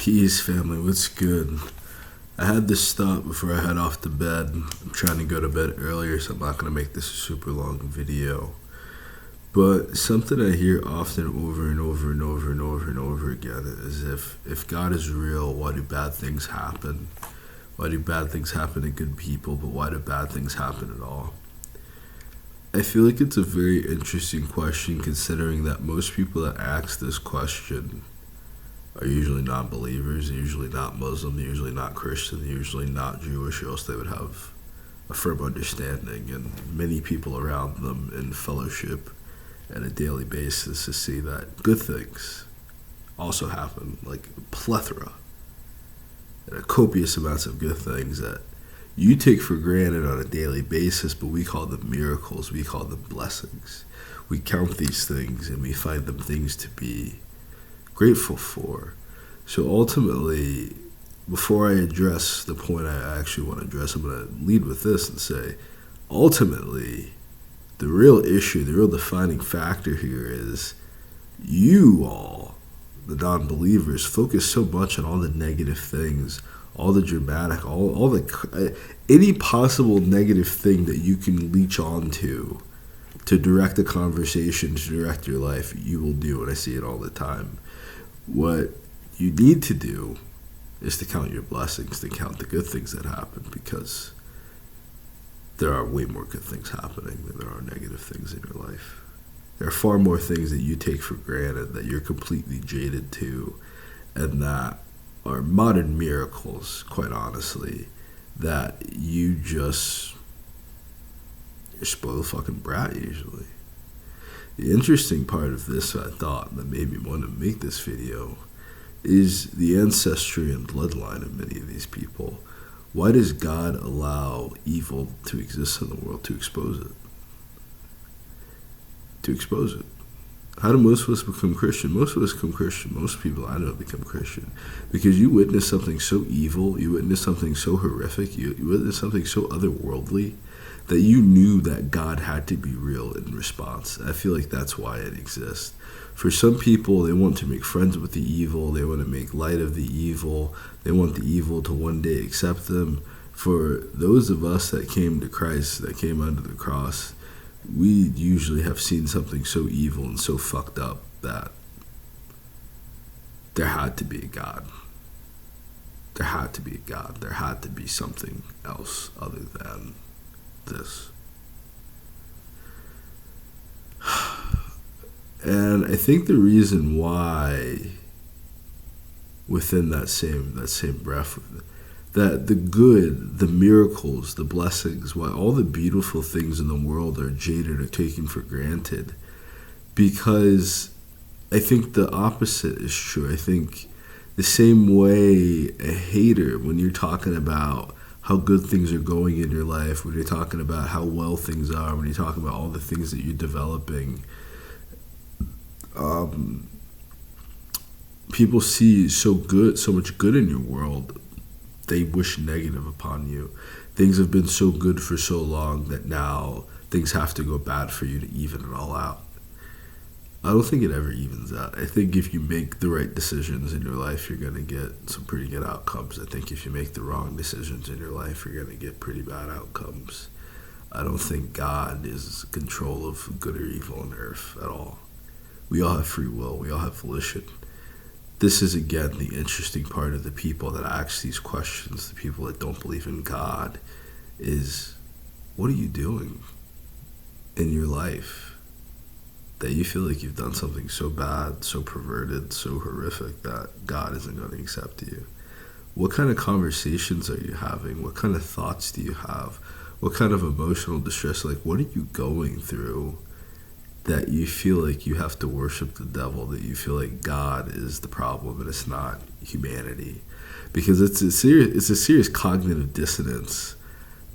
Peace, family. What's good? I had this thought before I head off to bed. I'm trying to go to bed earlier, so I'm not going to make this a super long video. But something I hear often over and over and over and over and over again is if God is real, why do bad things happen? Why do bad things happen to good people, but why do bad things happen at all? I feel like it's a very interesting question, considering that most people that ask this question are usually non-believers, they're usually not Muslim, they're usually not Christian, they're usually not Jewish, or else they would have a firm understanding, and many people around them in fellowship on a daily basis to see that good things also happen, like a plethora and a copious amounts of good things that you take for granted on a daily basis, but we call them miracles, we call them blessings. We count these things and we find them things to be grateful for. So ultimately, before I address the point I actually want to address, I'm going to lead with this and say, ultimately, the real issue, the real defining factor here is you all, the non-believers, focus so much on all the negative things, all the dramatic, all the any possible negative thing that you can leech onto to direct the conversation, to direct your life, you will do, and I see it all the time. What you need to do is to count your blessings, to count the good things that happen, because there are way more good things happening than there are negative things in your life. There are far more things that you take for granted, that you're completely jaded to, and that are modern miracles, quite honestly, that you're spoiled fucking brat usually. The interesting part of this, I thought, that made me want to make this video, is the ancestry and bloodline of many of these people. Why does God allow evil to exist in the world? To expose it. To expose it. How do most of us become Christian? Most of us become Christian. Most people I know become Christian because you witness something so evil, you witness something so horrific, you witness something so otherworldly, that you knew that God had to be real in response. I feel like that's why it exists. For some people, they want to make friends with the evil, they want to make light of the evil, they want the evil to one day accept them. For those of us that came to Christ, that came under the cross, we usually have seen something so evil and so fucked up that there had to be a God. There had to be a God. There had to be something else other than this. And I think the reason why, within that same breath, that the good, the miracles, the blessings, why all the beautiful things in the world are jaded or taken for granted, because I think the opposite is true. I think the same way a hater, when you're talking about how good things are going in your life, when you're talking about how well things are, when you're talking about all the things that you're developing, people see so much good in your world, they wish negative upon you. Things have been so good for so long that now things have to go bad for you to even it all out. I don't think it ever evens out. I think if you make the right decisions in your life, you're going to get some pretty good outcomes. I think if you make the wrong decisions in your life, you're going to get pretty bad outcomes. I don't think God is in control of good or evil on earth at all. We all have free will. We all have volition. This is, again, the interesting part of the people that ask these questions, the people that don't believe in God, is what are you doing in your life that you feel like you've done something so bad, so perverted, so horrific that God isn't going to accept you? What kind of conversations are you having? What kind of thoughts do you have? What kind of emotional distress? Like, what are you going through that you feel like you have to worship the devil, that you feel like God is the problem and it's not humanity? Because it's a serious cognitive dissonance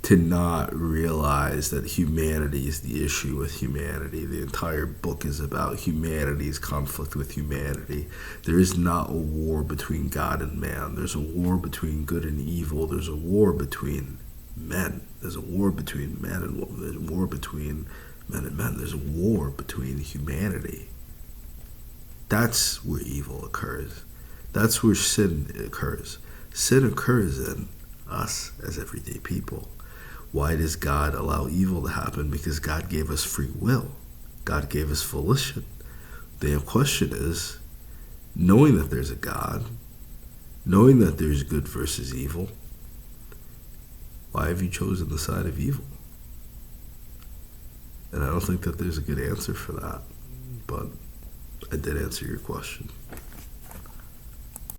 to not realize that humanity is the issue with humanity. The entire book is about humanity's conflict with humanity. There is not a war between God and man. There's a war between good and evil. There's a war between men. There's a war between men and women. There's a war between men and men. There's a war between humanity. That's where evil occurs. That's where sin occurs. Sin occurs in us as everyday people. Why does God allow evil to happen? Because God gave us free will. God gave us volition. The question is, knowing that there's a God, knowing that there's good versus evil, why have you chosen the side of evil? And I don't think that there's a good answer for that, but I did answer your question.